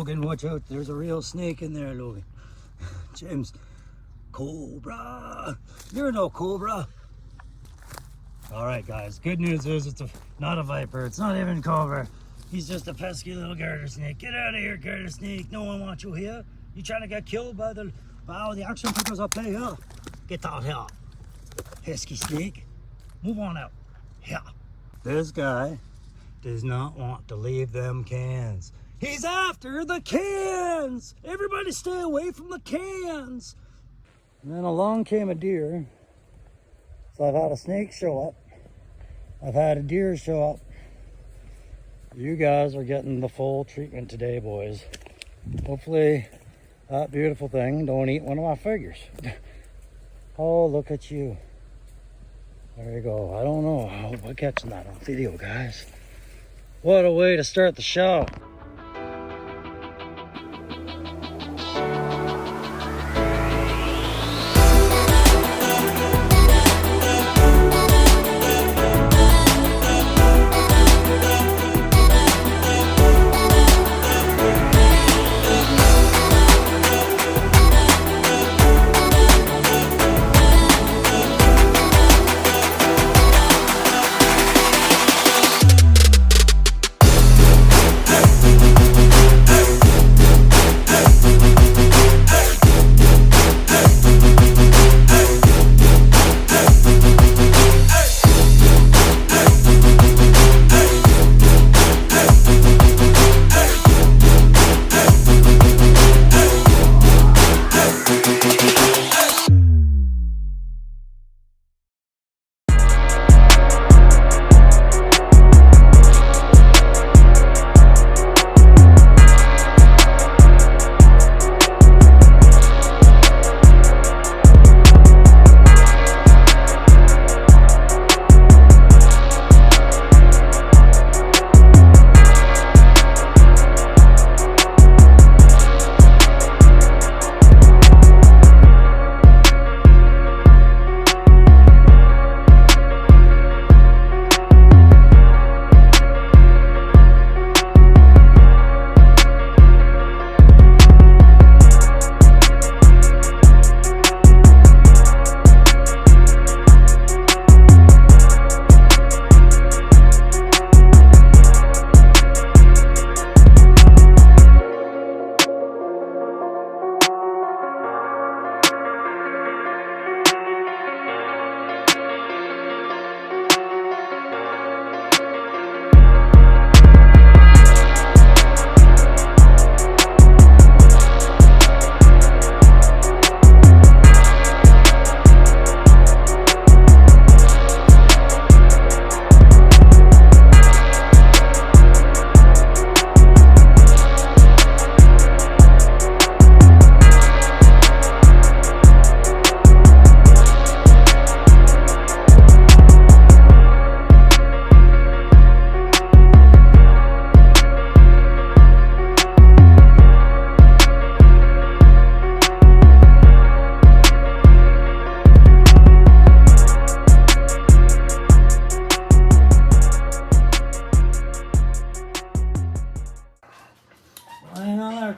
Logan, watch out. There's a real snake in there, Logan. James, cobra. You're no cobra. All right, guys. Good news is it's not a viper. It's not even cobra. He's just a pesky little garter snake. Get out of here, garter snake. No one wants you here. You trying to get killed by the action figures up there? Here. Get out here. Pesky snake. Move on out. Here. This guy does not want to leave them cans. He's after the cans. Everybody stay away from the cans. And then along came a deer. So I've had a snake show up. I've had a deer show up. You guys are getting the full treatment today, boys. Hopefully that beautiful thing don't eat one of my figures. Oh, look at you. There you go. I don't know. I hope I'm catching that on video, guys. What a way to start the show.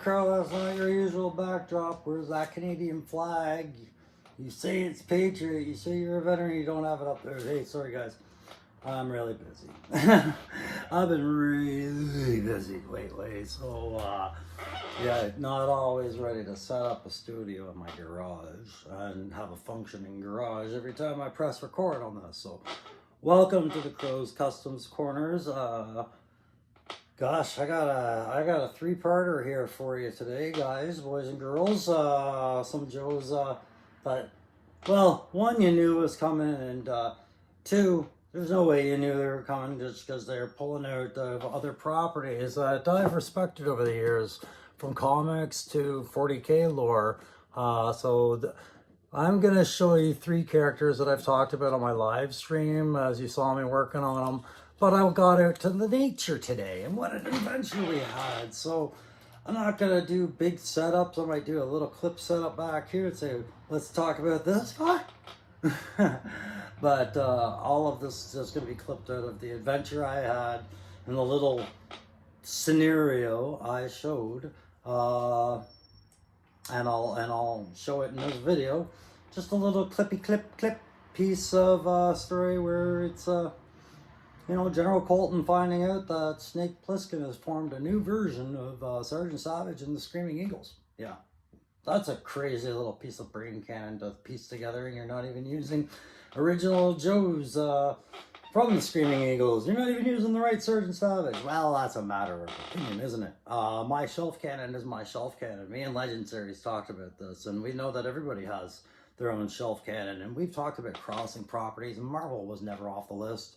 Crow, that's not your usual backdrop. Where's that Canadian flag? You say it's patriot, you say you're a veteran, you don't have it up there. Hey, sorry guys, I'm really busy. I've been really busy lately, so yeah, not always ready to set up a studio in my garage and have a functioning garage every time I press record on this. So welcome to the Crow's Customs Corners. Gosh, I got a three-parter here for you today, guys, boys and girls. Some Joes that, well, one, you knew was coming, and two, there's no way you knew they were coming just because they're pulling out of other properties that I've respected over the years, from comics to 40K lore. I'm going to show you three characters that I've talked about on my live stream as you saw me working on them. But I got out to the nature today, and what an adventure we had. So I'm not going to do big setups. I might do a little clip setup back here and say, let's talk about this guy. But all of this is just going to be clipped out of the adventure I had and the little scenario I showed And I'll show it in this video. Just a little clip piece of story where it's General Colton finding out that Snake Plissken has formed a new version of Sergeant Savage and the Screaming Eagles. Yeah, that's a crazy little piece of brain cannon to piece together, and you're not even using original Joe's from the Screaming Eagles. You're not even using the right Sergeant Savage. Well, that's a matter of opinion, isn't it? My shelf cannon is my shelf cannon. Me and Legend Series talked about this, and we know that everybody has their own shelf cannon, and we've talked about crossing properties, and Marvel was never off the list.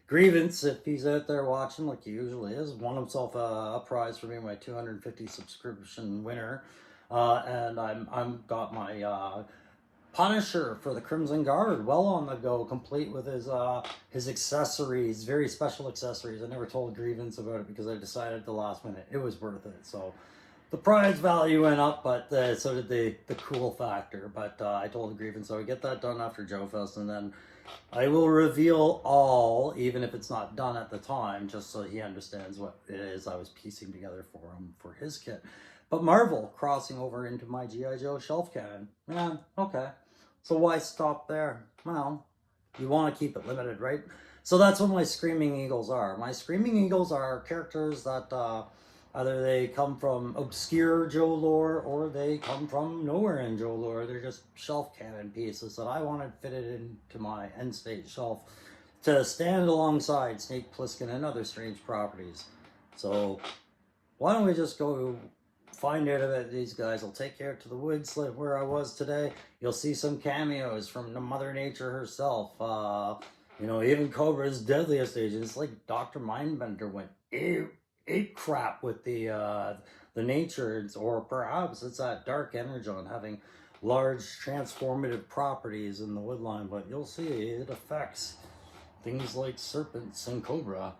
Grievance, if he's out there watching like he usually is, won himself a prize for being my 250 subscription winner, and I'm got my Punisher for the Crimson Guard well on the go, complete with his accessories, very special accessories. I never told Grievance about it because I decided at the last minute it was worth it. So the prize value went up, but so did the cool factor. But I told Grievance I would get that done after Joe Fest, and then I will reveal all, even if it's not done at the time, just so he understands what it is I was piecing together for him for his kit. But Marvel crossing over into my G.I. Joe shelf cannon. Yeah, okay. So why stop there? Well, you want to keep it limited, right? So that's what my Screaming Eagles are. My Screaming Eagles are characters that either they come from obscure Joe lore or they come from nowhere in Joe lore. They're just shelf cannon pieces that I wanted fitted into my end state shelf to stand alongside Snake Plissken and other strange properties. So why don't we just go find out about these guys? I'll take you out to the woods like where I was today. You'll see some cameos from Mother Nature herself. Even Cobra's deadliest agents, like Dr. Mindbender went ape crap with the natures, or perhaps it's that dark energon having large transformative properties in the woodline, but you'll see it affects things like serpents and Cobra.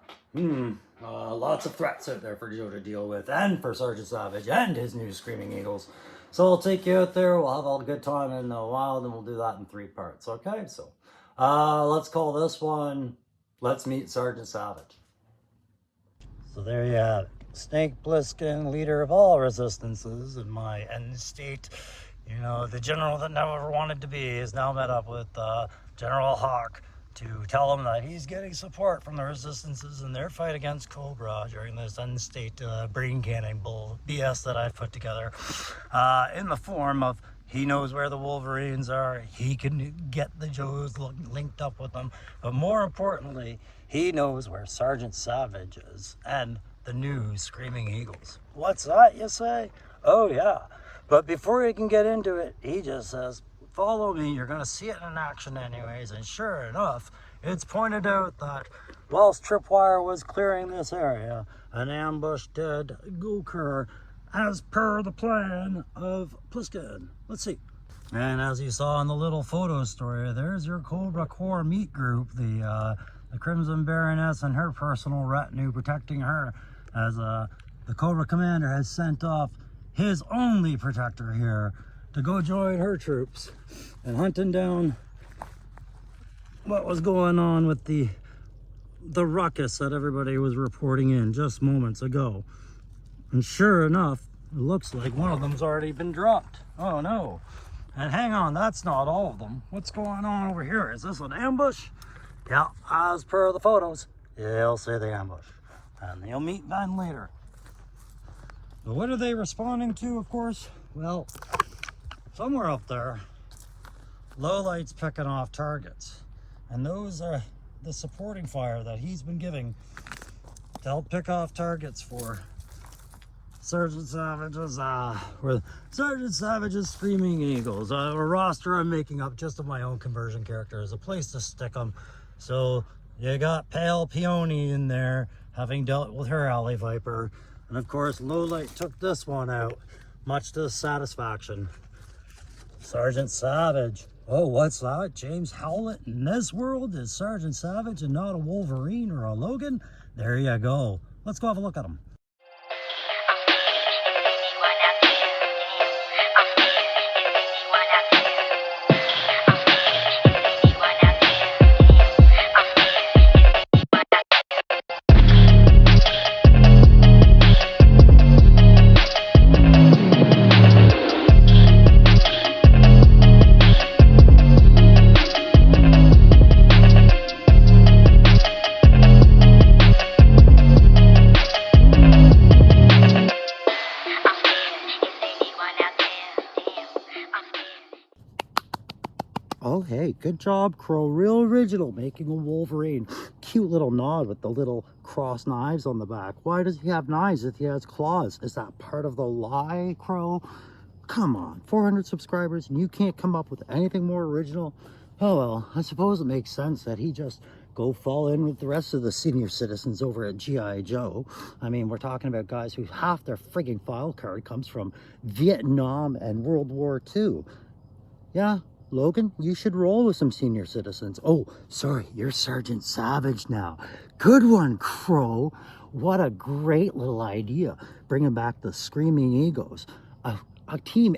Lots of threats out there for Joe to deal with, and for Sergeant Savage and his new Screaming Eagles. So I'll take you out there, we'll have a good time in the wild, and we'll do that in 3 parts, okay? So let's call this one, Let's Meet Sergeant Savage. So there you have it. Snake Plissken, leader of all resistances in my end state. The general that never wanted to be is now met up with General Hawk to tell him that he's getting support from the resistances in their fight against Cobra during this end state brain cannon bull BS that I've put together in the form of he knows where the Wolverines are, he can get the Joes linked up with them, but more importantly, he knows where Sergeant Savage is and the new Screaming Eagles. What's that, you say? Oh yeah, but before he can get into it, he just says, follow me, you're gonna see it in action anyways. And sure enough, it's pointed out that whilst Tripwire was clearing this area, an ambush did occur as per the plan of Plissken. Let's see. And as you saw in the little photo story, there's your Cobra Corps meet group, the Crimson Baroness and her personal retinue protecting her, as the Cobra commander has sent off his only protector here to go join her troops and hunting down what was going on with the ruckus that everybody was reporting in just moments ago. And sure enough, it looks like one of them's already been dropped. Oh no. And hang on, that's not all of them. What's going on over here? Is this an ambush? Yeah, as per the photos, they'll say the ambush. And they'll meet Ben later. But what are they responding to, of course? Well, somewhere up there, Lowlight's picking off targets. And those are the supporting fire that he's been giving to help pick off targets for Sergeant Savage's Screaming Eagles. A roster I'm making up just of my own conversion characters, a place to stick them. So you got Pale Peony in there, having dealt with her Alley Viper. And of course, Lowlight took this one out, much to his satisfaction. Sergeant Savage. Oh, what's that? James Howlett in this world is Sergeant Savage and not a Wolverine or a Logan? There you go. Let's go have a look at him. hey, good job, Crow. Real original, making a Wolverine. Cute little nod with the little cross knives on the back. Why does he have knives if he has claws? Is that part of the lie, Crow? Come on, 400 subscribers and you can't come up with anything more original? Oh well, I suppose it makes sense that he just go fall in with the rest of the senior citizens over at G.I. Joe. I mean, we're talking about guys who half their frigging file card comes from Vietnam and World War II. Yeah, Logan, you should roll with some senior citizens. Oh, sorry, you're Sergeant Savage now. Good one, Crow. What a great little idea. Bringing back the Screaming Egos. A team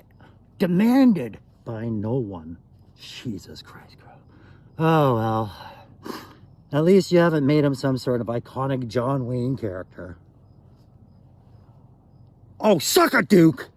demanded by no one. Jesus Christ, Crow. Oh, well. At least you haven't made him some sort of iconic John Wayne character. Oh, suck it, Duke!